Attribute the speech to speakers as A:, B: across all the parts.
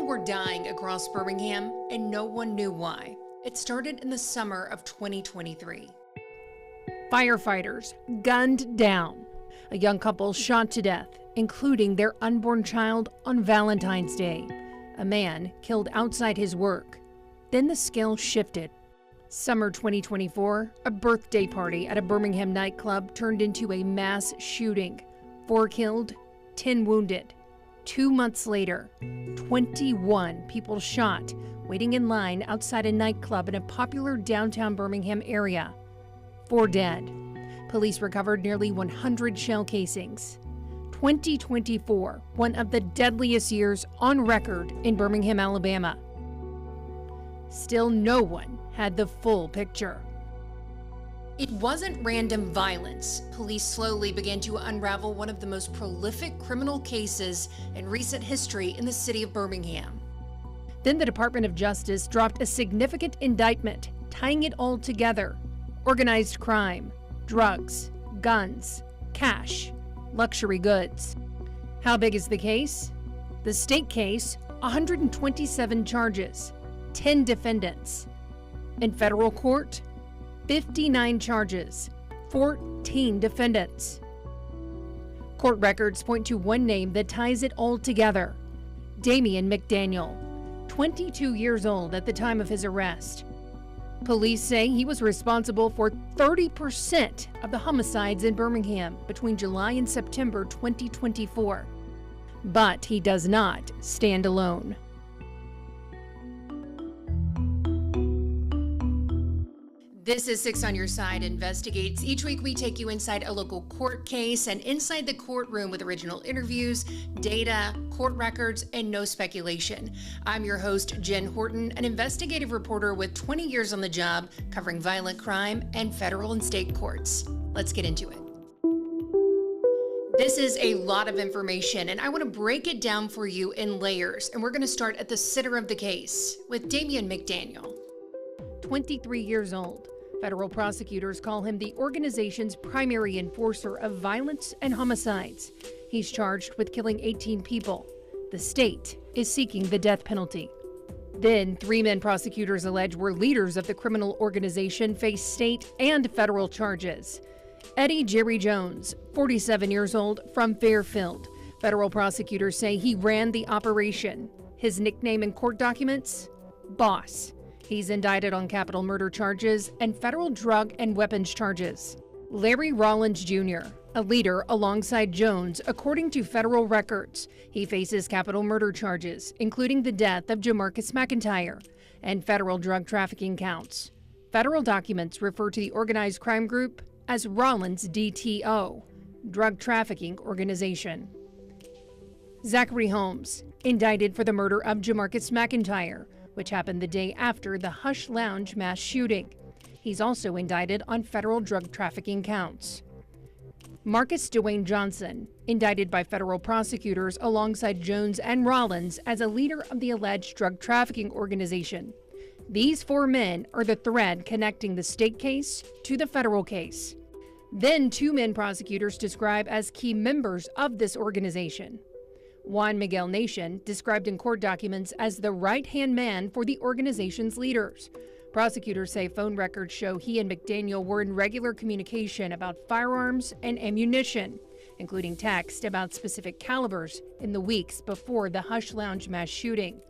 A: People were dying across Birmingham, and no one knew why. It started in the summer of 2023.
B: Firefighters gunned down. A young couple shot to death, including their unborn child on Valentine's Day. A man killed outside his work. Then the scale shifted. Summer 2024, a birthday party at a Birmingham nightclub turned into a mass shooting. 4 killed, 10 wounded. 2 months later, 21 people shot, waiting in line outside a nightclub in a popular downtown Birmingham area. 4 dead. Police recovered nearly 100 shell casings. 2024, one of the deadliest years on record in Birmingham, Alabama. Still, no one had the full picture.
A: It wasn't random violence. Police slowly began to unravel one of the most prolific criminal cases in recent history in the city of Birmingham.
B: Then the Department of Justice dropped a significant indictment, tying it all together. Organized crime, drugs, guns, cash, luxury goods. How big is the case? The state case, 127 charges, 10 defendants. In federal court, 59 charges, 14 defendants. Court records point to one name that ties it all together: Damian McDaniel, 22 years old at the time of his arrest. Police say he was responsible for 30% of the homicides in Birmingham between July and September 2024. But he does not stand alone.
A: This is 6 on Your Side Investigates. Each week we take you inside a local court case and inside the courtroom with original interviews, data, court records, and no speculation. I'm your host, Jen Horton, an investigative reporter with 20 years on the job covering violent crime and federal and state courts. Let's get into it. This is a lot of information, and I want to break it down for you in layers. And we're going to start at the center of the case with Damian McDaniel.
B: 23 years old. Federal prosecutors call him the organization's primary enforcer of violence and homicides. He's charged with killing 18 people. The state is seeking the death penalty. Then 3 men prosecutors allege were leaders of the criminal organization face state and federal charges. Eddie Jerry Jones, 47 years old, from Fairfield. Federal prosecutors say he ran the operation. His nickname in court documents? Boss. He's indicted on capital murder charges and federal drug and weapons charges. Larry Rollins Jr., a leader alongside Jones, according to federal records. He faces capital murder charges, including the death of Jamarcus McIntyre, and federal drug trafficking counts. Federal documents refer to the organized crime group as Rollins DTO, Drug Trafficking Organization. Zachary Holmes, indicted for the murder of Jamarcus McIntyre, which happened the day after the Hush Lounge mass shooting. He's also indicted on federal drug trafficking counts. Marcus Dwayne Johnson, indicted by federal prosecutors alongside Jones and Rollins as a leader of the alleged drug trafficking organization. These 4 men are the thread connecting the state case to the federal case. Then 2 men prosecutors describe as key members of this organization. Juan Miguel Nation, described in court documents as the right-hand man for the organization's leaders. Prosecutors say phone records show he and McDaniel were in regular communication about firearms and ammunition, including text about specific calibers in the weeks before the Hush Lounge mass shooting.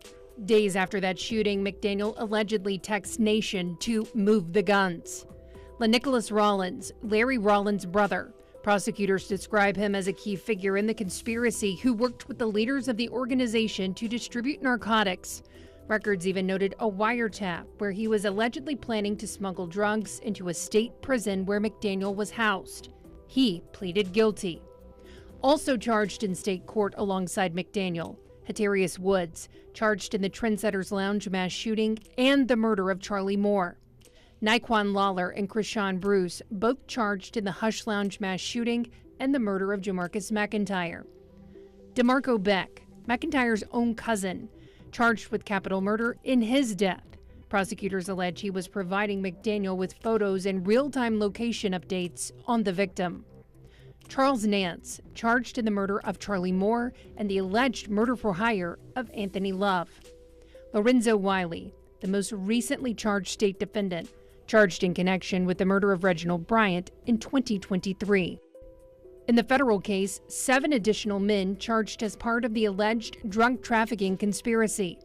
B: Days after that shooting, McDaniel allegedly texts Nation to move the guns. LaNicholas Rollins, Larry Rollins' brother. Prosecutors describe him as a key figure in the conspiracy who worked with the leaders of the organization to distribute narcotics. Records even noted a wiretap where he was allegedly planning to smuggle drugs into a state prison where McDaniel was housed. He pleaded guilty. Also charged in state court alongside McDaniel, Hatarius Woods, charged in the Trendsetters Lounge mass shooting and the murder of Charlie Moore. Naquan Lawler and Krishan Bruce, both charged in the Hush Lounge mass shooting and the murder of Jamarcus McIntyre. DeMarco Beck, McIntyre's own cousin, charged with capital murder in his death. Prosecutors allege he was providing McDaniel with photos and real-time location updates on the victim. Charles Nance, charged in the murder of Charlie Moore and the alleged murder for hire of Anthony Love. Lorenzo Wiley, the most recently charged state defendant, charged in connection with the murder of Reginald Bryant in 2023. In the federal case, 7 additional men charged as part of the alleged drug trafficking conspiracy.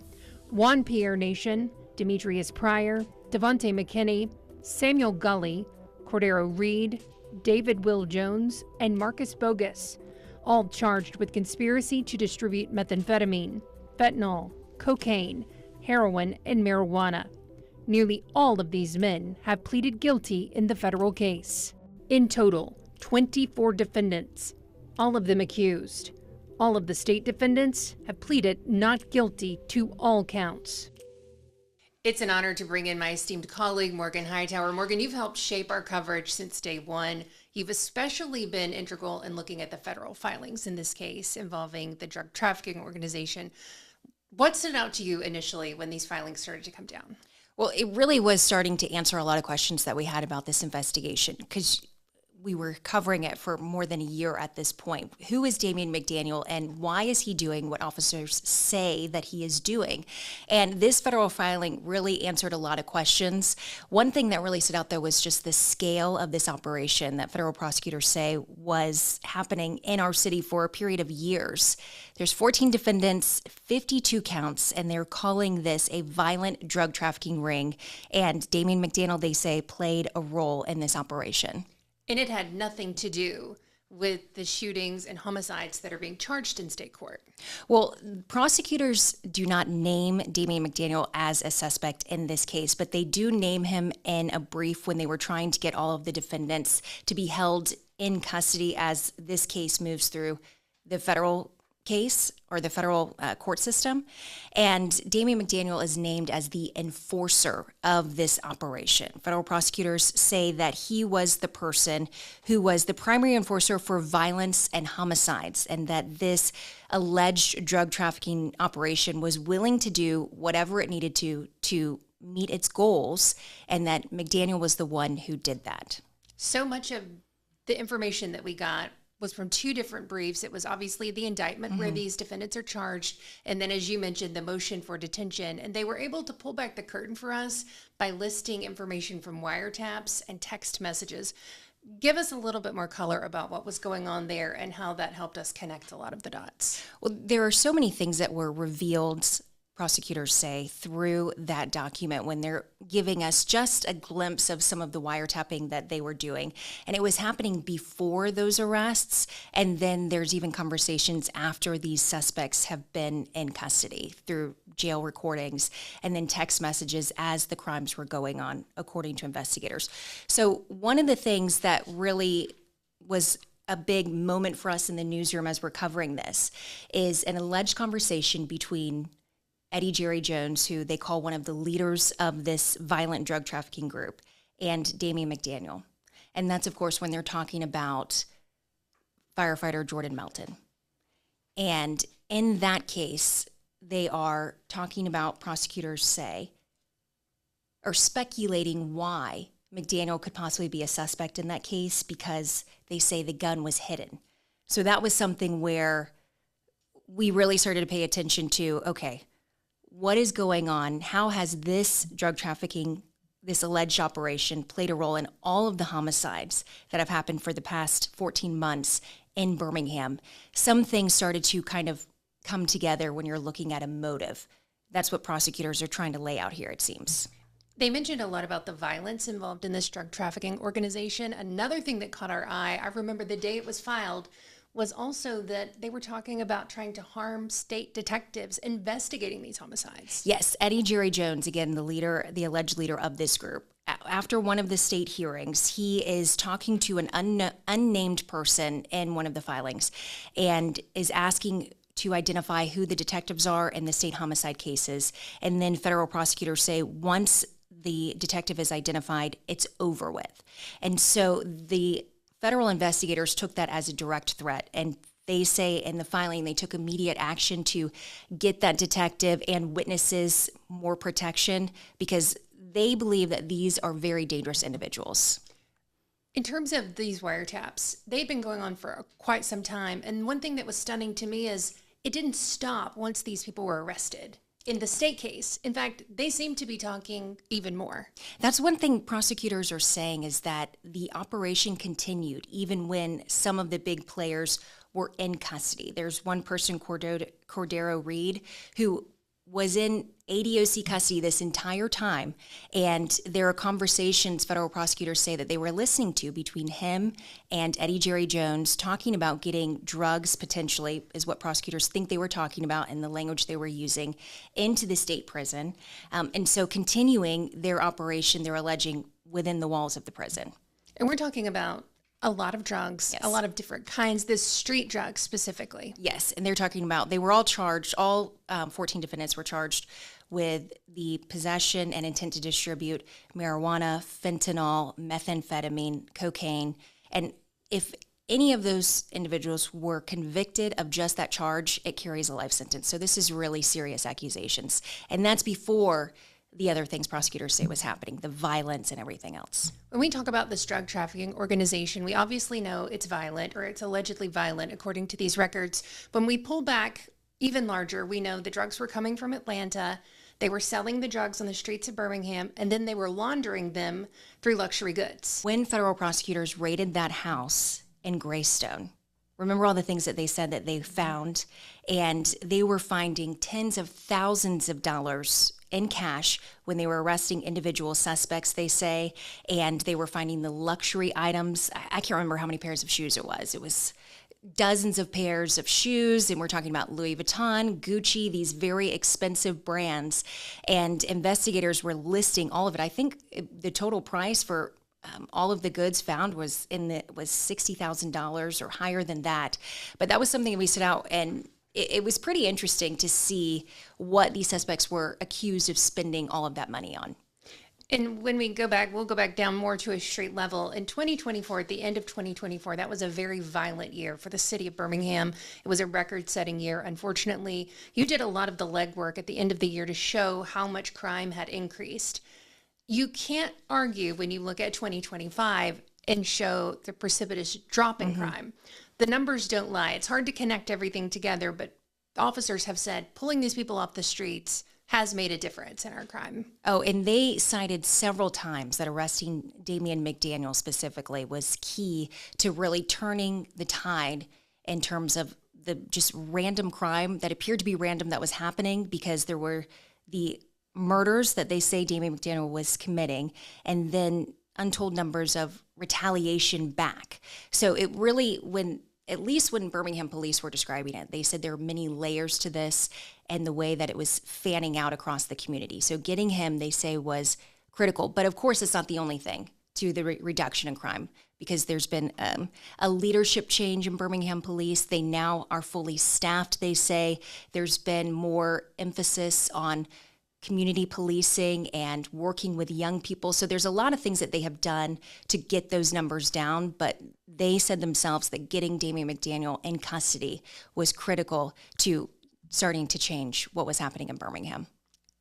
B: Juan Pierre Nation, Demetrius Pryor, Devontae McKinney, Samuel Gully, Cordero Reed, David Will Jones, and Marcus Bogus, all charged with conspiracy to distribute methamphetamine, fentanyl, cocaine, heroin, and marijuana. Nearly all of these men have pleaded guilty in the federal case. In total, 24 defendants, all of them accused. All of the state defendants have pleaded not guilty to all counts.
A: It's an honor to bring in my esteemed colleague, Morgan Hightower. Morgan, you've helped shape our coverage since day one. You've especially been integral in looking at the federal filings in this case involving the drug trafficking organization. What stood out to you initially when these filings started to come down?
C: Well, it really was starting to answer a lot of questions that we had about this investigation, because we were covering it for more than a year at this point. Who is Damian McDaniel, and why is he doing what officers say that he is doing? And this federal filing really answered a lot of questions. One thing that really stood out, though, was just the scale of this operation that federal prosecutors say was happening in our city for a period of years. There's 14 defendants, 52 counts, and they're calling this a violent drug trafficking ring. And Damian McDaniel, they say, played a role in this operation.
A: And it had nothing to do with the shootings and homicides that are being charged in state court.
C: Well, prosecutors do not name Damian McDaniel as a suspect in this case, but they do name him in a brief when they were trying to get all of the defendants to be held in custody as this case moves through the federal case or the federal court system. And Damian McDaniel is named as the enforcer of this operation. Federal prosecutors say that he was the person who was the primary enforcer for violence and homicides, and that this alleged drug trafficking operation was willing to do whatever it needed to meet its goals, and that McDaniel was the one who did that.
A: So much of the information that we got was from 2 different briefs. It was obviously the indictment where these defendants are charged, and then, as you mentioned, the motion for detention. And they were able to pull back the curtain for us by listing information from wiretaps and text messages. Give us a little bit more color about what was going on there and how that helped us connect a lot of the dots.
C: Well, there are so many things that were revealed, prosecutors say, through that document when they're giving us just a glimpse of some of the wiretapping that they were doing. And it was happening before those arrests. And then there's even conversations after these suspects have been in custody through jail recordings and then text messages as the crimes were going on, according to investigators. So one of the things that really was a big moment for us in the newsroom as we're covering this is an alleged conversation between Eddie Jerry Jones, who they call one of the leaders of this violent drug trafficking group, and Damian McDaniel. And that's, of course, when they're talking about firefighter Jordan Melton. And in that case, they are talking about, prosecutors say, or speculating why McDaniel could possibly be a suspect in that case, because they say the gun was hidden. So that was something where we really started to pay attention to, okay, what is going on? How has this drug trafficking, this alleged operation, played a role in all of the homicides that have happened for the past 14 months in Birmingham? Some things started to kind of come together when you're looking at a motive. That's what prosecutors are trying to lay out here, it seems.
A: They mentioned a lot about the violence involved in this drug trafficking organization. Another thing that caught our eye, I remember the day it was filed, was also that they were talking about trying to harm state detectives investigating these homicides.
C: Yes, Eddie Jerry Jones, again, the alleged leader of this group. After one of the state hearings, he is talking to an unnamed person in one of the filings and is asking to identify who the detectives are in the state homicide cases. And then federal prosecutors say once the detective is identified, it's over with. And so the federal investigators took that as a direct threat, and they say in the filing they took immediate action to get that detective and witnesses more protection because they believe that these are very dangerous individuals.
A: In terms of these wiretaps, they've been going on for quite some time. And one thing that was stunning to me is it didn't stop once these people were arrested. In the state case, in fact, they seem to be talking even more.
C: That's one thing prosecutors are saying, is that the operation continued even when some of the big players were in custody. There's one person, Cordero Reed, who was in ADOC custody this entire time, and there are conversations federal prosecutors say that they were listening to between him and Eddie Jerry Jones, talking about getting drugs, potentially, is what prosecutors think they were talking about and the language they were using, into the state prison. And so continuing their operation, they're alleging, within the walls of the prison.
A: And we're talking about a lot of drugs,
C: Yes.
A: a lot of different kinds, this street drugs specifically.
C: Yes, and they're talking about, they were all charged, all 14 defendants were charged with the possession and intent to distribute marijuana, fentanyl, methamphetamine, cocaine. And if any of those individuals were convicted of just that charge, it carries a life sentence. So this is really serious accusations. And that's before the other things prosecutors say was happening, the violence and everything else.
A: When we talk about this drug trafficking organization, we obviously know it's violent, or it's allegedly violent according to these records. When we pull back even larger, we know the drugs were coming from Atlanta. They were selling the drugs on the streets of Birmingham, and then they were laundering them through luxury goods.
C: When federal prosecutors raided that house in Greystone, remember all the things that they said that they found, and they were finding tens of thousands of dollars in cash when they were arresting individual suspects, they say, and they were finding the luxury items. I can't remember how many pairs of shoes it was. It was dozens of pairs of shoes, and we're talking about Louis Vuitton, Gucci, these very expensive brands, and investigators were listing all of it. I think the total price for all of the goods found was $60,000 or higher than that. But that was something that we set out, and it was pretty interesting to see what these suspects were accused of spending all of that money on.
A: And when we go back, we'll go back down more to a street level. In 2024, at the end of 2024, that was a very violent year for the city of Birmingham. It was a record-setting year. Unfortunately, you did a lot of the legwork at the end of the year to show how much crime had increased. You can't argue when you look at 2025 and show the precipitous drop in crime. The numbers don't lie. It's hard to connect everything together, but officers have said pulling these people off the streets has made a difference in our crime.
C: Oh, and they cited several times that arresting Damian McDaniel specifically was key to really turning the tide in terms of the just random crime that appeared to be random that was happening, because there were the murders that they say Damian McDaniel was committing, and then untold numbers of retaliation back. So it really, at least when Birmingham police were describing it, they said there are many layers to this and the way that it was fanning out across the community. So getting him, they say, was critical. But of course, it's not the only thing to the reduction in crime, because there's been a leadership change in Birmingham police. They now are fully staffed, they say. There's been more emphasis on community policing and working with young people. So there's a lot of things that they have done to get those numbers down, but they said themselves that getting Damian McDaniel in custody was critical to starting to change what was happening in Birmingham.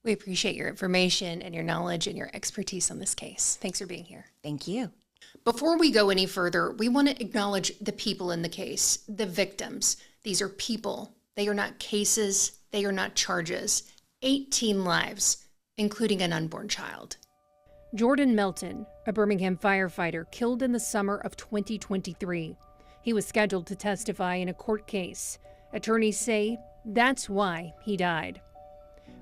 A: We appreciate your information and your knowledge and your expertise on this case. Thanks for being here.
C: Thank you.
A: Before we go any further, we want to acknowledge the people in the case, the victims. These are people. They are not cases. They are not charges. 18 lives, including an unborn child.
B: Jordan Melton, a Birmingham firefighter, killed in the summer of 2023. He was scheduled to testify in a court case. Attorneys say that's why he died.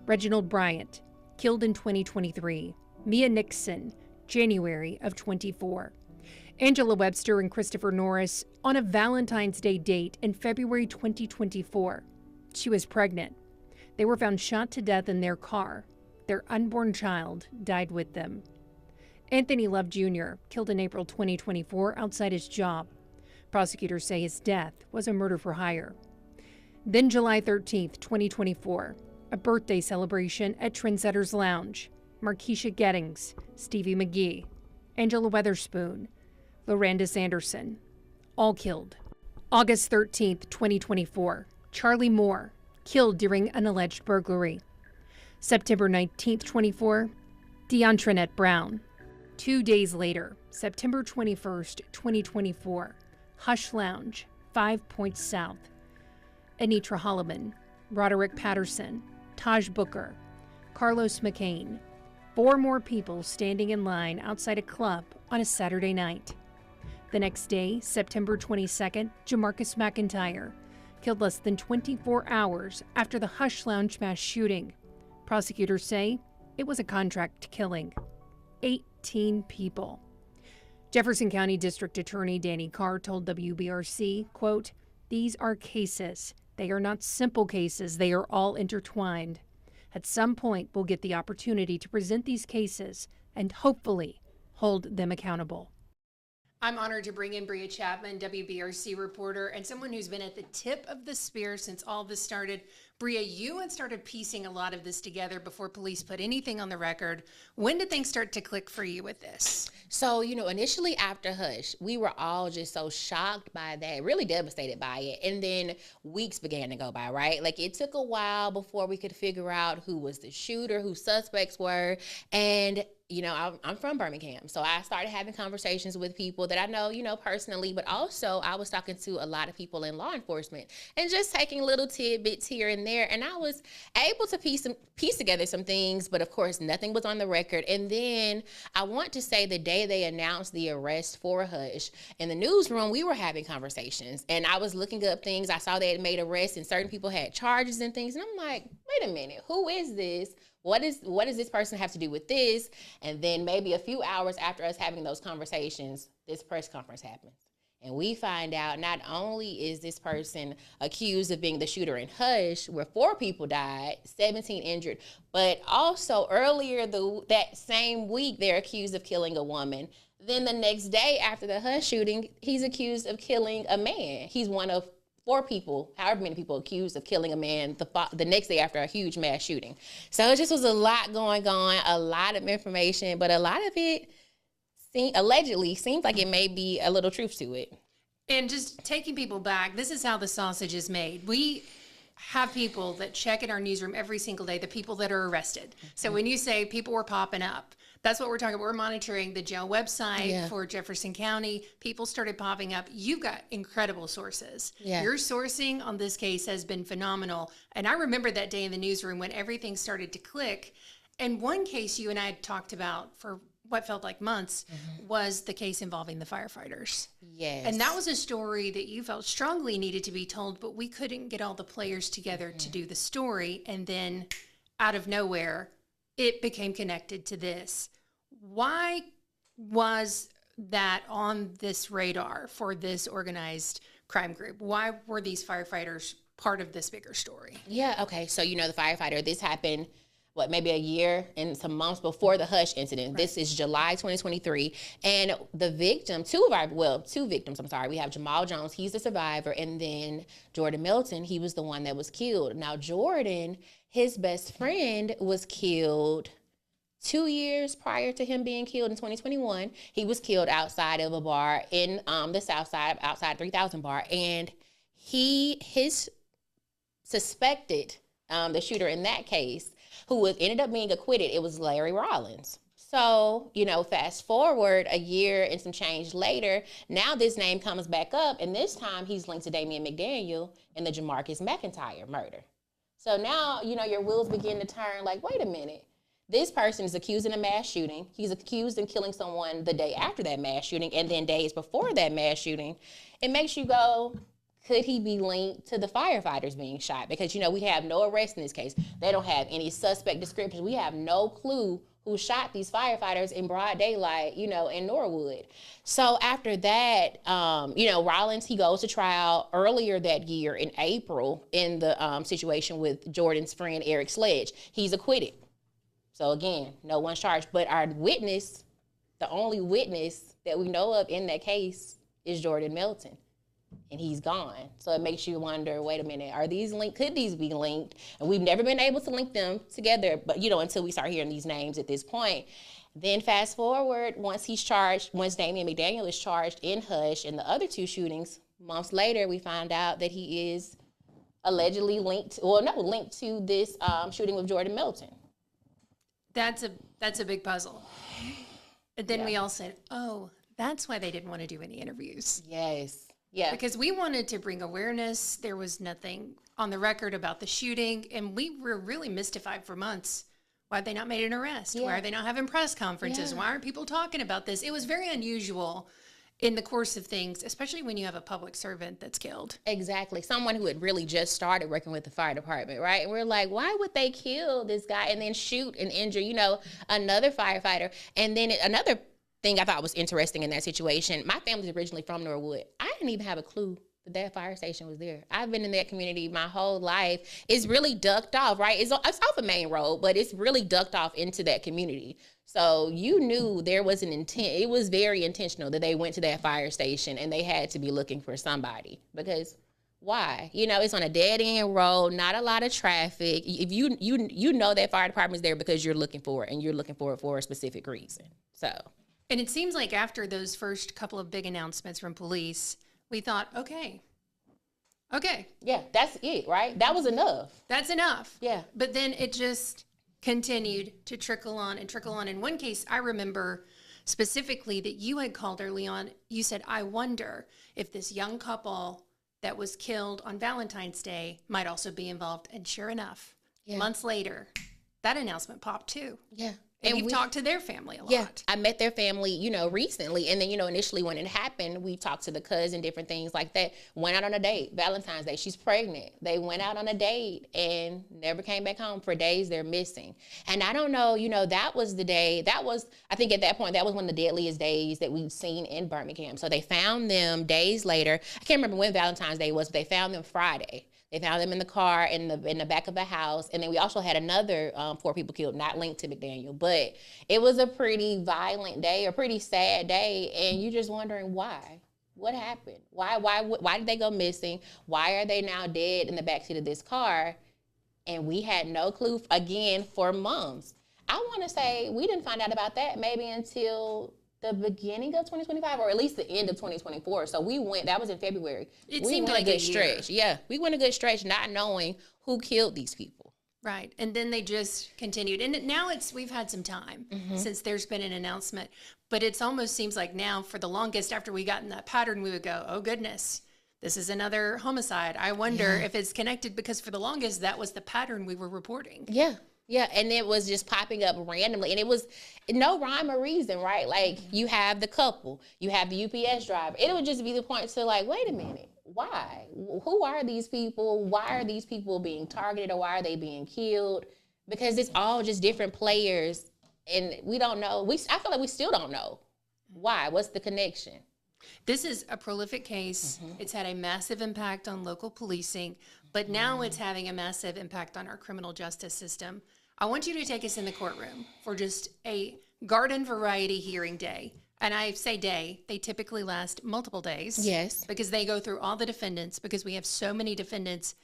B: Reginald Bryant, killed in 2023. Mia Nixon, January of 24. Angela Webster and Christopher Norris on a Valentine's Day date in February 2024. She was pregnant. They were found shot to death in their car. Their unborn child died with them. Anthony Love Jr., killed in April 2024 outside his job. Prosecutors say his death was a murder for hire. Then July 13th, 2024, a birthday celebration at Trendsetters Lounge. Markeisha Gettings, Stevie McGee, Angela Weatherspoon, Loranda Sanderson, all killed. August 13th, 2024, Charlie Moore, killed during an alleged burglary. September 19th, 24, Deontrinette Brown. 2 days later, September 21st, 2024, Hush Lounge, 5 Points South. Anitra Holloman, Roderick Patterson, Taj Booker, Carlos McCain. 4 more people standing in line outside a club on a Saturday night. The next day, September 22nd, Jamarcus McIntyre, killed less than 24 hours after the Hush Lounge mass shooting. Prosecutors say it was a contract killing. 18 people. Jefferson County District Attorney Danny Carr told WBRC, quote, "These are cases. They are not simple cases. They are all intertwined. At some point, we'll get the opportunity to present these cases and hopefully hold them accountable."
A: I'm honored to bring in Bria Chapman, WBRC reporter, and someone who's been at the tip of the spear since all this started. Bria, you had started piecing a lot of this together before police put anything on the record. When did things start to click for you with this?
D: So, initially after Hush, we were all just so shocked by that, really devastated by it. And then weeks began to go by, right? Like, it took a while before we could figure out who was the shooter, who suspects were. And I'm from Birmingham, so I started having conversations with people that I know, personally, but also I was talking to a lot of people in law enforcement and just taking little tidbits here and there. And I was able to piece together some things, but of course, nothing was on the record. And then I want to say the day they announced the arrest for Hush, in the newsroom, we were having conversations and I was looking up things. I saw they had made arrests and certain people had charges and things. And I'm like, wait a minute, who is this? What does this person have to do with this? And then maybe a few hours after us having those conversations, this press conference happens. And we find out not only is this person accused of being the shooter in Hush, where 4 people died, 17 injured, but also earlier that same week, they're accused of killing a woman. Then the next day after the Hush shooting, he's accused of killing a man. He's one of 4 people, however many people, accused of killing a man the next day after a huge mass shooting. So it just was a lot going on, a lot of information, but a lot of it allegedly seems like it may be a little truth to it.
A: And just taking people back, this is how the sausage is made. We have people that check in our newsroom every single day, the people that are arrested. So when you say people were popping up, that's what we're talking about. We're monitoring the jail website for Jefferson County. People started popping up. You've got incredible sources. Yeah. Your sourcing on this case has been phenomenal. And I remember that day in the newsroom when everything started to click. And one case you and I had talked about for what felt like months was the case involving the firefighters.
D: Yes.
A: And that was a story that you felt strongly needed to be told, but we couldn't get all the players together to do the story. And then out of nowhere, it became connected to this. Why was that on this radar for this organized crime group? Why were these firefighters part of this bigger story?
D: Yeah, okay. So, the firefighter, this happened, maybe a year and some months before the Hush incident. Right. This is July 2023. And the victim, two victims, we have Jamal Jones, he's the survivor, and then Jordan Milton, he was the one that was killed. Now, Jordan, his best friend, was killed 2 years prior to him being killed in 2021. He was killed outside of a bar in the South Side, outside 3000 bar. And his suspected, the shooter in that case, who ended up being acquitted, it was Larry Rollins. So, fast forward a year and some change later, now this name comes back up, and this time he's linked to Damian McDaniel in the Jamarcus McIntyre murder. So now, your wheels begin to turn like, wait a minute. This person is accused in a mass shooting. He's accused of killing someone the day after that mass shooting, and then days before that mass shooting. It makes you go, could he be linked to the firefighters being shot? Because, we have no arrest in this case. They don't have any suspect descriptions. We have no clue who shot these firefighters in broad daylight, in Norwood. So after that, Rollins, he goes to trial earlier that year in April in the situation with Jordan's friend, Eric Sledge. He's acquitted. So again, no one's charged. But our witness, the only witness that we know of in that case is Jordan Milton. And he's gone. So it makes you wonder, wait a minute, are these linked? Could these be linked? And we've never been able to link them together, but until we start hearing these names at this point. Then fast forward, once Damian McDaniel is charged in Hush and the other 2 shootings, months later, we find out that he is allegedly linked to this shooting with Jordan Milton.
A: That's a big puzzle. And then we all said, oh, that's why they didn't want to do any interviews.
D: Yes. Yeah.
A: Because we wanted to bring awareness. There was nothing on the record about the shooting. And we were really mystified for months. Why have they not made an arrest?
D: Yeah.
A: Why are they not having press conferences?
D: Yeah.
A: Why aren't people talking about this? It was very unusual in the course of things, especially when you have a public servant that's killed.
D: Exactly. Someone who had really just started working with the fire department, right? And we're like, why would they kill this guy and then shoot and injure, another firefighter? And then another thing I thought was interesting in that situation, my family's originally from Norwood. I didn't even have a clue that fire station was there. I've been in that community my whole life. It's really ducked off, right? It's off a main road, but it's really ducked off into that community. So you knew there was an intent. It was very intentional that they went to that fire station and they had to be looking for somebody, because why? It's on a dead end road, not a lot of traffic. If you know that fire department's there because you're looking for it, and you're looking for it for a specific reason. So,
A: and it seems like after those first couple of big announcements from police, we thought, okay.
D: Yeah, that's it, right? That was enough.
A: That's enough.
D: Yeah.
A: But then it just continued to trickle on and trickle on. In one case, I remember specifically that you had called early on. You said, I wonder if this young couple that was killed on Valentine's Day might also be involved. And sure enough, months later, that announcement popped too.
D: Yeah.
A: And we've talked to their family a lot.
D: Yeah, I met their family, recently. And then, initially when it happened, we talked to the cousin, different things like that. Went out on a date, Valentine's Day. She's pregnant. They went out on a date and never came back home. For days, they're missing. And I don't know, that was the day. I think at that point, that was one of the deadliest days that we've seen in Birmingham. So they found them days later. I can't remember when Valentine's Day was, but they found them Friday. They found them in the car in the back of the house. And then we also had another 4 people killed, not linked to McDaniel. But it was a pretty violent day, a pretty sad day. And you're just wondering why. What happened? Why did they go missing? Why are they now dead in the backseat of this car? And we had no clue, again, for months. I want to say we didn't find out about that maybe until the beginning of 2025, or at least the end of 2024. So that was in February.
A: It seemed like a good
D: stretch. Yeah, we went a good stretch not knowing who killed these people.
A: Right. And then they just continued. And now we've had some time since there's been an announcement, but it almost seems like now, for the longest, after we got in that pattern, we would go, oh goodness, this is another homicide. I wonder if it's connected, because for the longest, that was the pattern we were reporting.
D: Yeah. Yeah, and it was just popping up randomly, and it was no rhyme or reason, right? Like, you have the couple, you have the UPS driver. It would just be the point to like, wait a minute, why? Who are these people? Why are these people being targeted, or why are they being killed? Because it's all just different players, and we don't know. I feel like we still don't know why. What's the connection?
A: This is a prolific case. It's had a massive impact on local policing, but now it's having a massive impact on our criminal justice system. I want you to take us in the courtroom for just a garden variety hearing day. And I say day, they typically last multiple days.
D: Yes.
A: Because they go through all the defendants, because we have so many defendants.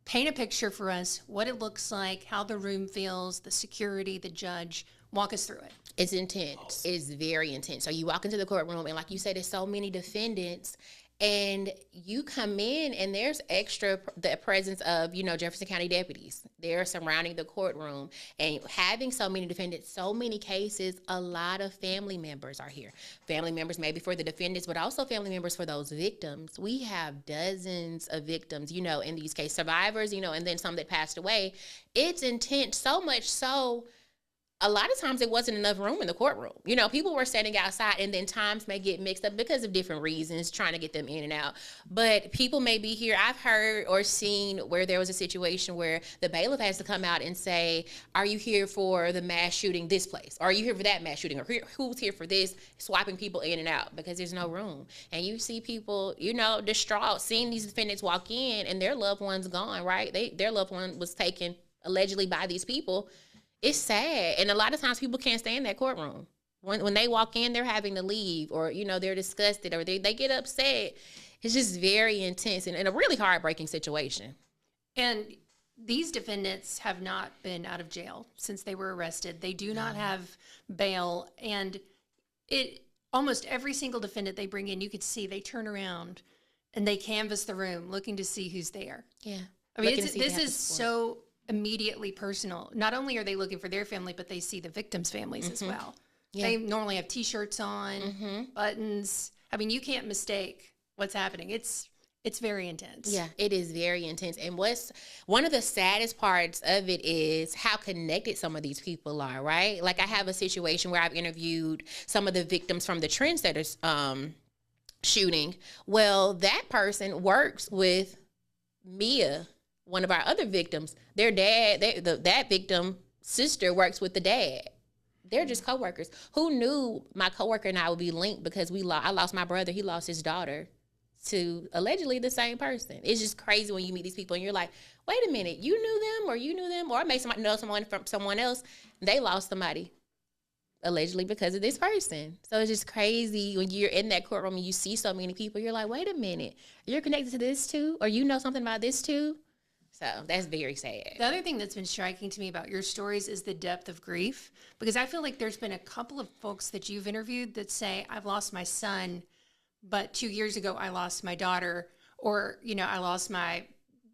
A: Paint a picture for us, what it looks like, how the room feels, the security, the judge. Walk us through it.
D: It's intense. It's very intense. So you walk into the courtroom, and like you said, there's so many defendants, and you come in, and there's the presence of, Jefferson County deputies. They're surrounding the courtroom, and having so many defendants, so many cases, a lot of family members are here. Family members maybe for the defendants, but also family members for those victims. We have dozens of victims, in these cases, survivors, and then some that passed away. It's intense, so much so a lot of times it wasn't enough room in the courtroom. People were standing outside, and then times may get mixed up because of different reasons, trying to get them in and out. But people may be here. I've heard or seen where there was a situation where the bailiff has to come out and say, are you here for the mass shooting this place? Or are you here for that mass shooting? Or who's here for this? Swapping people in and out because there's no room. And you see people, distraught, seeing these defendants walk in and their loved one's gone, right? Their loved one was taken allegedly by these people. It's sad. And a lot of times people can't stay in that courtroom. When they walk in, they're having to leave, or, they're disgusted, or they get upset. It's just very intense and a really heartbreaking situation.
A: And these defendants have not been out of jail since they were arrested. They do not have bail. And almost every single defendant they bring in, you could see they turn around and they canvass the room looking to see who's there.
D: Yeah.
A: I mean, this is so immediately personal. Not only are they looking for their family, but they see the victims' families as well. Yeah. They normally have T-shirts on, buttons. I mean, you can't mistake what's happening. It's very intense.
D: Yeah, it is very intense. And what's one of the saddest parts of it is how connected some of these people are, right? Like I have a situation where I've interviewed some of the victims from the Trendsetters shooting. Well, that person works with Mia, one of our other victims. Their dad, that victim sister works with the dad. They're just coworkers. Who knew my coworker and I would be linked because I lost my brother. He lost his daughter to allegedly the same person. It's just crazy when you meet these people and you're like, wait a minute, you knew them, or I made somebody know someone from someone else. They lost somebody allegedly because of this person. So it's just crazy when you're in that courtroom and you see so many people. You're like, wait a minute, you're connected to this too, or you know something about this too. So that's very sad.
A: The other thing that's been striking to me about your stories is the depth of grief, because I feel like there's been a couple of folks that you've interviewed that say, I've lost my son, but 2 years ago I lost my daughter, or, I lost my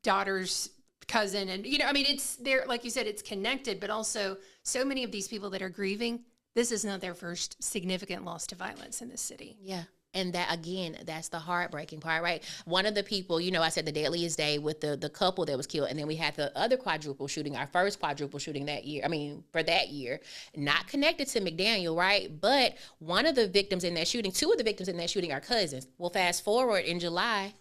A: daughter's cousin. And, I mean, it's there, like you said, it's connected, but also so many of these people that are grieving, this is not their first significant loss to violence in this city.
D: Yeah. And that, again, that's the heartbreaking part, right? One of the people, I said the Deadliest day with the couple that was killed. And then we had the other quadruple shooting, our first quadruple shooting for that year, not connected to McDaniel, right? But one of the victims in that shooting, two of the victims in that shooting are cousins. Well, fast forward in July,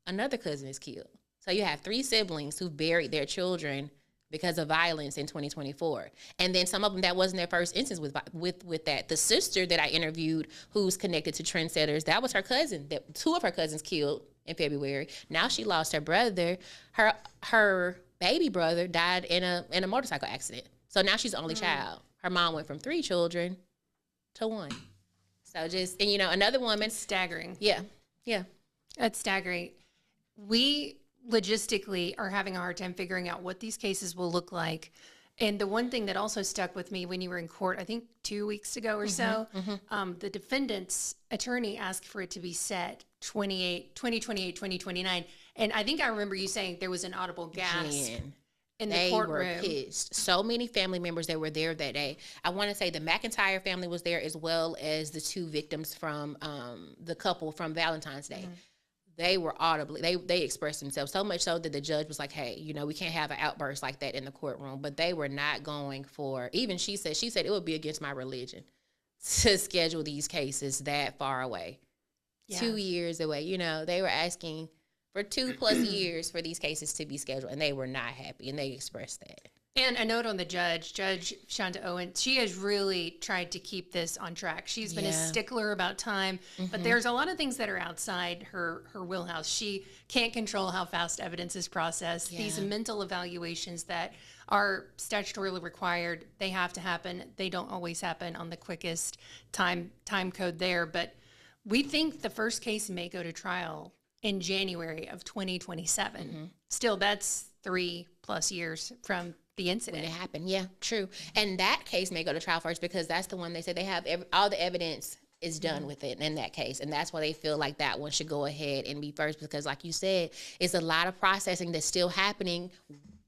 D: another cousin is killed. So you have 3 siblings who buried their children because of violence in 2024. And then some of them, that wasn't their first instance with that. The sister that I interviewed who's connected to Trendsetters, that was her cousin, that 2 of her cousins killed in February. Now she lost her brother. Her baby brother died in a motorcycle accident. So now she's the only child. Her mom went from 3 children to 1. So just, and another woman.
A: Staggering.
D: Yeah. Yeah.
A: That's staggering. We logistically are having a hard time figuring out what these cases will look like. And the one thing that also stuck with me when you were in court, I think 2 weeks ago or so, the defendant's attorney asked for it to be set 2028, 2029. And I think I remember you saying there was an audible gasp in the courtroom.
D: They were pissed. So many family members that were there that day. I want to say the McIntyre family was there, as well as the 2 victims from the couple from Valentine's Day. They were audibly, they expressed themselves so much so that the judge was like, hey, we can't have an outburst like that in the courtroom. But they were not going for, even she said it would be against my religion to schedule these cases that far away. Yeah. 2 years away. They were asking for 2+ years for these cases to be scheduled, and they were not happy, and they expressed that.
A: And a note on the Judge Shonda Owen, she has really tried to keep this on track. She's been a stickler about time, but there's a lot of things that are outside her wheelhouse. She can't control how fast evidence is processed. Yeah. These mental evaluations that are statutorily required, they have to happen. They don't always happen on the quickest time code there, but we think the first case may go to trial in January of 2027. Still, that's 3+ years from the incident.
D: When it happened. Yeah, true. And that case may go to trial first because that's the one they said they have all the evidence is done with it in that case. And that's why they feel like that one should go ahead and be first, because like you said, it's a lot of processing that's still happening,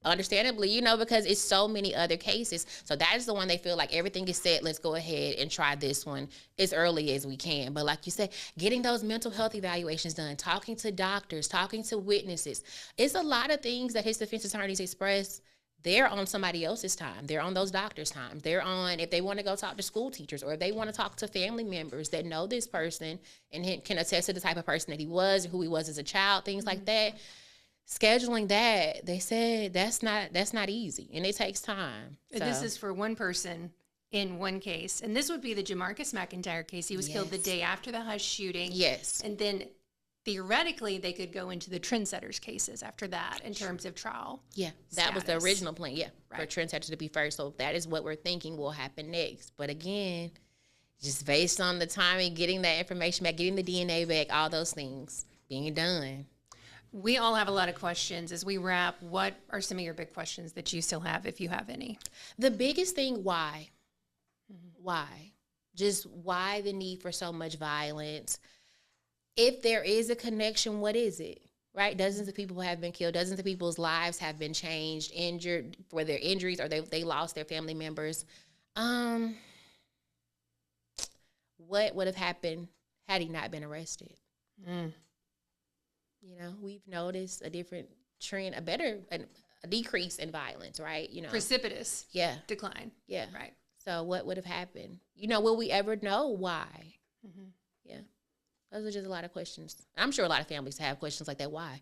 D: understandably, because it's so many other cases. So that is the one they feel like everything is set. Let's go ahead and try this one as early as we can. But like you said, getting those mental health evaluations done, talking to doctors, talking to witnesses. It's a lot of things that his defense attorneys express. They're on somebody else's time. They're on those doctors' time. They're on, if they want to go talk to school teachers, or if they want to talk to family members that know this person and can attest to the type of person that he was, who he was as a child, things like that. Scheduling that, they said that's not easy, and it takes time. So.
A: This is for one person in one case, and this would be the Jamarcus McIntyre case. He was killed the day after the Hush shooting.
D: Yes.
A: And then theoretically, they could go into the Trendsetters cases after that in terms of trial.
D: Yeah, that was the original plan, for Trendsetters to be first. So that is what we're thinking will happen next. But again, just based on the timing, getting that information back, getting the DNA back, all those things being done.
A: We all have a lot of questions. As we wrap, what are some of your big questions that you still have, if you have any?
D: The biggest thing, why? Why? Just why the need for so much violence? If there is a connection, what is it? Right? Dozens of people have been killed. Dozens of people's lives have been changed, injured for their injuries, or they lost their family members. what would have happened had he not been arrested? You know, we've noticed a different trend, a decrease in violence, right? You know,
A: Precipitous decline.
D: Yeah.
A: Right.
D: So what would have happened? You know, will we ever know why? Yeah. Those are just a lot of questions. I'm sure a lot of families have questions like that. Why?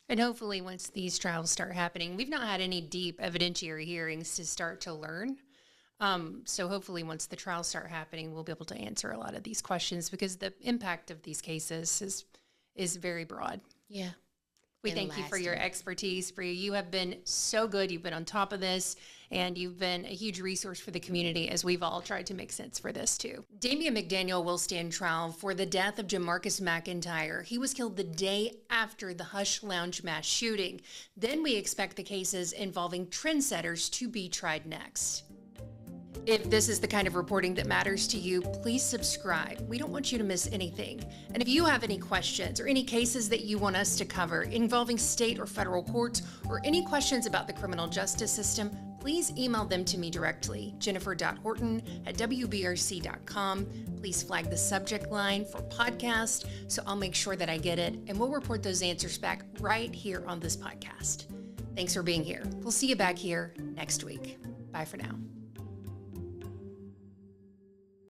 A: And hopefully once these trials start happening, we've not had any deep evidentiary hearings to start to learn. So hopefully once the trials start happening, we'll be able to answer a lot of these questions because the impact of these cases is very broad.
D: Yeah.
A: We thank you for your expertise. Bria, you have been so good. You've been on top of this, and you've been a huge resource for the community as we've all tried to make sense for this too. Damian McDaniel will stand trial for the death of Jamarcus McIntyre. He was killed the day after the Hush Lounge mass shooting. Then we expect the cases involving trendsetters to be tried next. If this is the kind of reporting that matters to you, please subscribe. We don't want you to miss anything. And if you have any questions or any cases that you want us to cover involving state or federal courts or any questions about the criminal justice system, please email them to me directly, jennifer.horton@wbrc.com. Please flag the subject line for podcast so I'll make sure that I get it, and we'll report those answers back right here on this podcast. Thanks for being here. We'll see you back here next week. Bye for now.